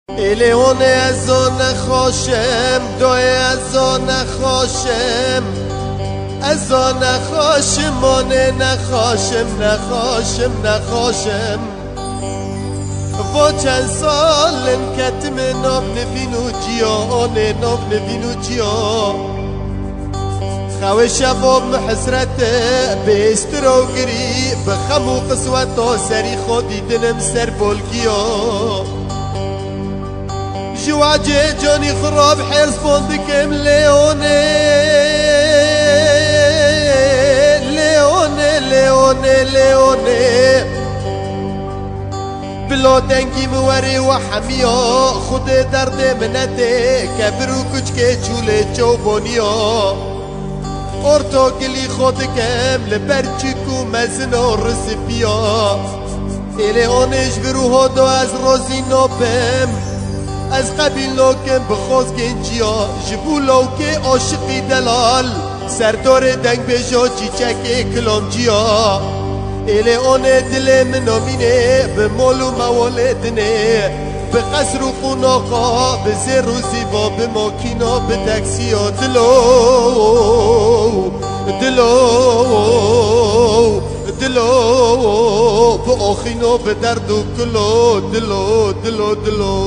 الیون از نخوشم دوی از نخوشم از نخوشم من نخوشم و چند سال کتم نام نبینو جیا خواه شباب محسرت بیسترو گری بخمو قسوت و سری خودی دنم سر بولگیا جواجه جاني خراب حرص فندكم ليوني بلو دنگی موری و حمیا خود درد منته کبرو کچکه چوله چوبونیا ارتو گلی خود کم لبرچکو مزن و رسپیا ایلیونش بروها دو از روزی نوبم از قبیل لوکم بخوز گنجیا جبو لوکه عاشقی دلال سردار دنگ بجا چیچک کلامجیا ایله آن دل منو مینه به مال و موالدنه به قصر و قناقا به زر و زیبا به ماکینا به تکسیا دلو به آخینا به درد و کلو دلو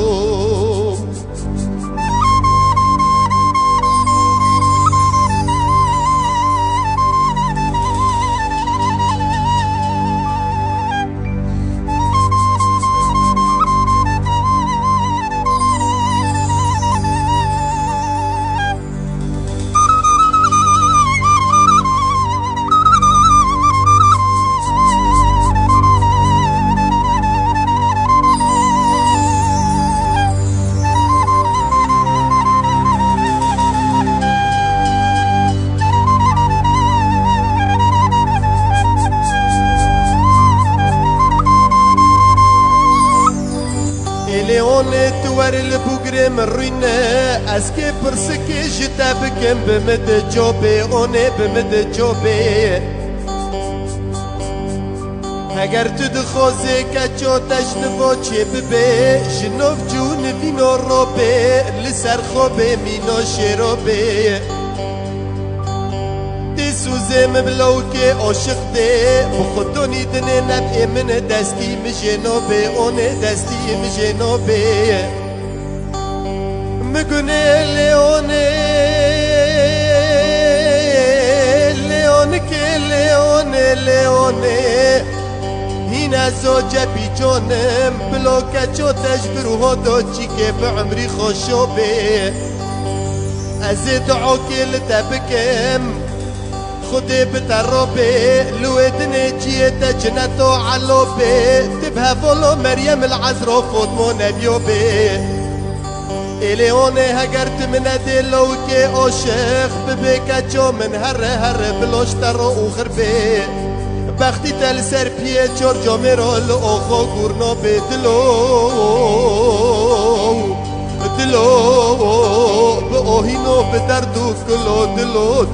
لیون توار البوغر مرینه از که پرسکه جتا بکم بمد جوبه اونه بمد جوبه اگر تو دخوزه کچو تجنبا چه ببه جنوب جون وینو رو به لسر خوبه مینو شروبه سوزه مبلو که عاشق ده بخودونی دنه نبعه من دستی مجنوبه اونه دستی مجنوبه مگونه لیونه این از جبی جانم بلو کچو تجبروها دا چی که به عمری خوشوبه از دعا که لتبکم خودي بتربي لودني جيت جنتو علوبي تبها فولو مريم العذراء فاطمه نبيوبي اليوني هجرت من دلو كي عاشق ببيكاتشو من هر بلوشتر وخربي بختي تل سر بيه چور جاميرو الاخو گورنو بدلو بأوهينو بدردو كلو دلو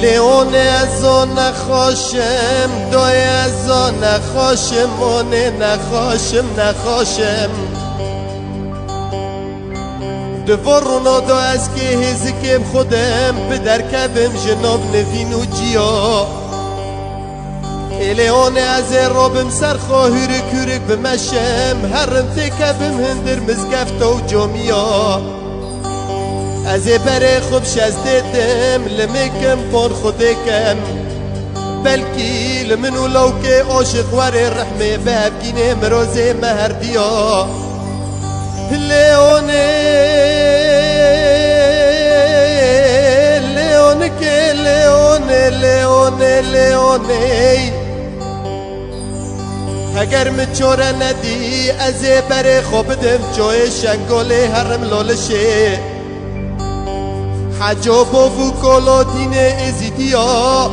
لیون از نخوشم دوی از نخوشم من نخوشم دفرونا دو از که هزکم خودم به درکبم جناب نوینو جیا إليون از روبم سرخو هورك هورك بمشم هرم تيكا بمهندر مزقفت و جوميا از بري خوب شزدتم لمكم بون خودكم بلكي لمنو لوكي عاشق وري الرحمة بهبكيني مروزي مهرديا ليوني ليونك ليوني ليوني ليوني اگر مچوره ندی از بر خوب دم جای شنگاله هرم لالشه حجاب و کلاتین ازیدیا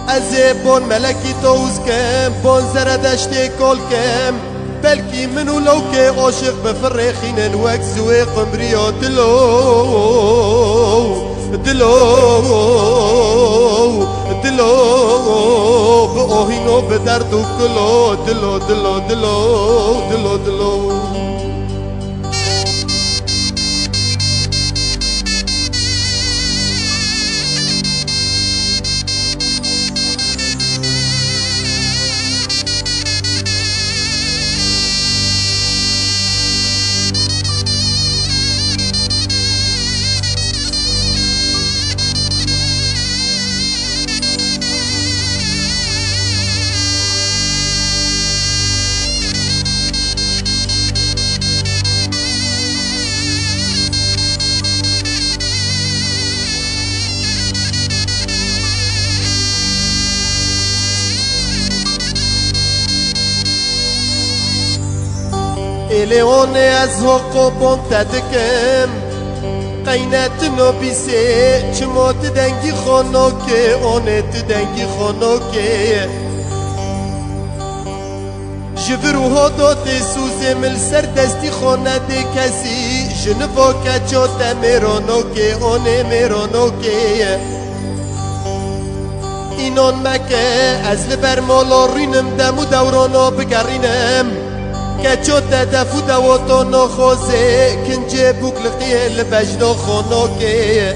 از بون ملکی توز کم بون زردشت کل کم بلکی منو لو که عاشق بفرخینن وک زوی قمریا دلو دلو دلو بأوهینو بدرد و کلو دلو دلو دلو دلو دلو إليوني أزهق بون تدكم قينات نوبيسي چمو تدنگي خونوكي اوني تدنگي خونوكي جبرو هدو تسوزي مل سر دستي خونه دي كسي جنفو كچو تميرونوكي اوني ميرونوكي اینون مکه از لبر مالا رینم دمو دورانو بگرینم کچو تدفو دواتو نخوزه کنجه بوکلقیه لبجنو خونوکه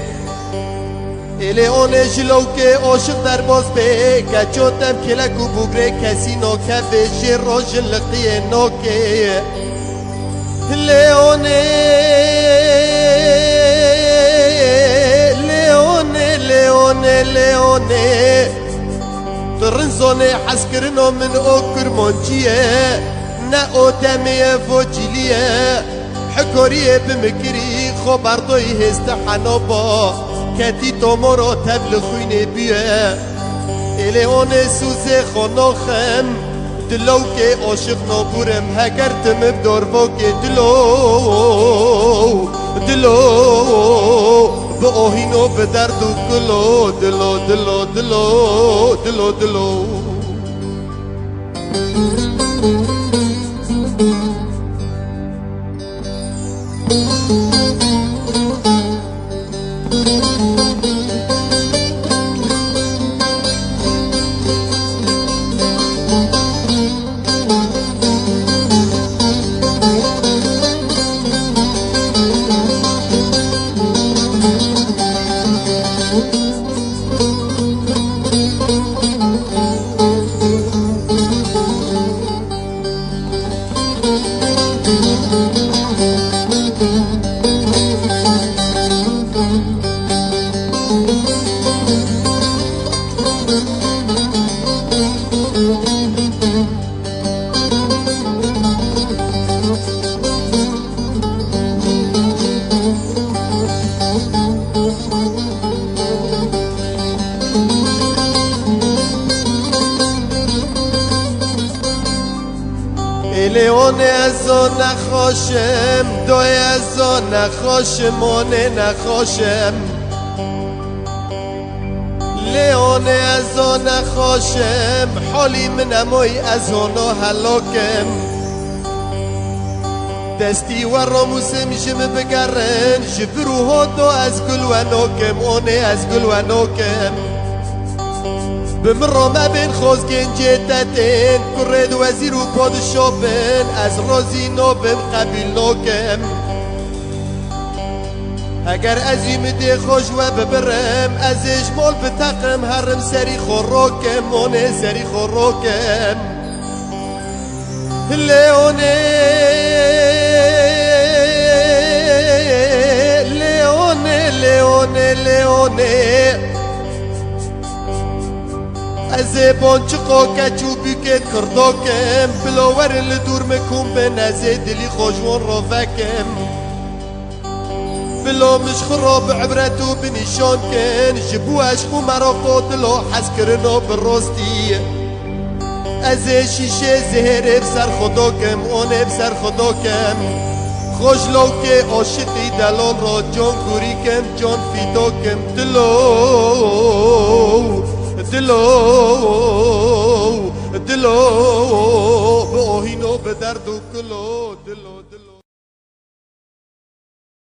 ایلی آنه جلوکه عاشق در باز به کچو تم کلکو بوگره کسی ناکفه جراجن لقیه نوکه لیونه لیونه لیونه لیونه ترنزونه حسکرنو من اوکر منجیه نا اوتامي فوجيليه حكوريه بمكري خبردوي هستحنوبا كاتي تومورو تبل خويني بيه إلي اوني سوزي خونوخم دلوكي عاشق نابورم هكرتم بدور فوكي دلو دلو بأوهينو بدردو كلو دلو دلو دلو دلو دلو لیونه ازو نخوشم دوی ازو نخوشم اونه نخوشم لیونه ازو نخوشم حالی منموی ازو نو هلاکم دستی و راموسم جم بگرن جبرو هدو از گل و نوکم اونه از گل و نوکم بمرو ما بين خوز جيتاتين كريد وزير وبادشاه بن از رازي نوبم قبيل نوكم اگر ازیم دی خوش و ببرم ازش مال بتقم هرم سری خوراکم مونه سری خوراکم لیونه لیونه لیونه لیونه از بانچقا کچو بیکت کرداکم بلاور لدور مکم به نزه دلی خوشوان را فکم بلا مش خراب عبرتو بنشان کن جبو عشقو مرا قاتلو حس کرنو بالراستی از شیشه زهره بسر خدا کم اونه بسر خدا کم خوش لو که عاشقی دلال را جان گوری کم جان فیدا کم دلو دلو دلو به آهینو به درد و کلو دلو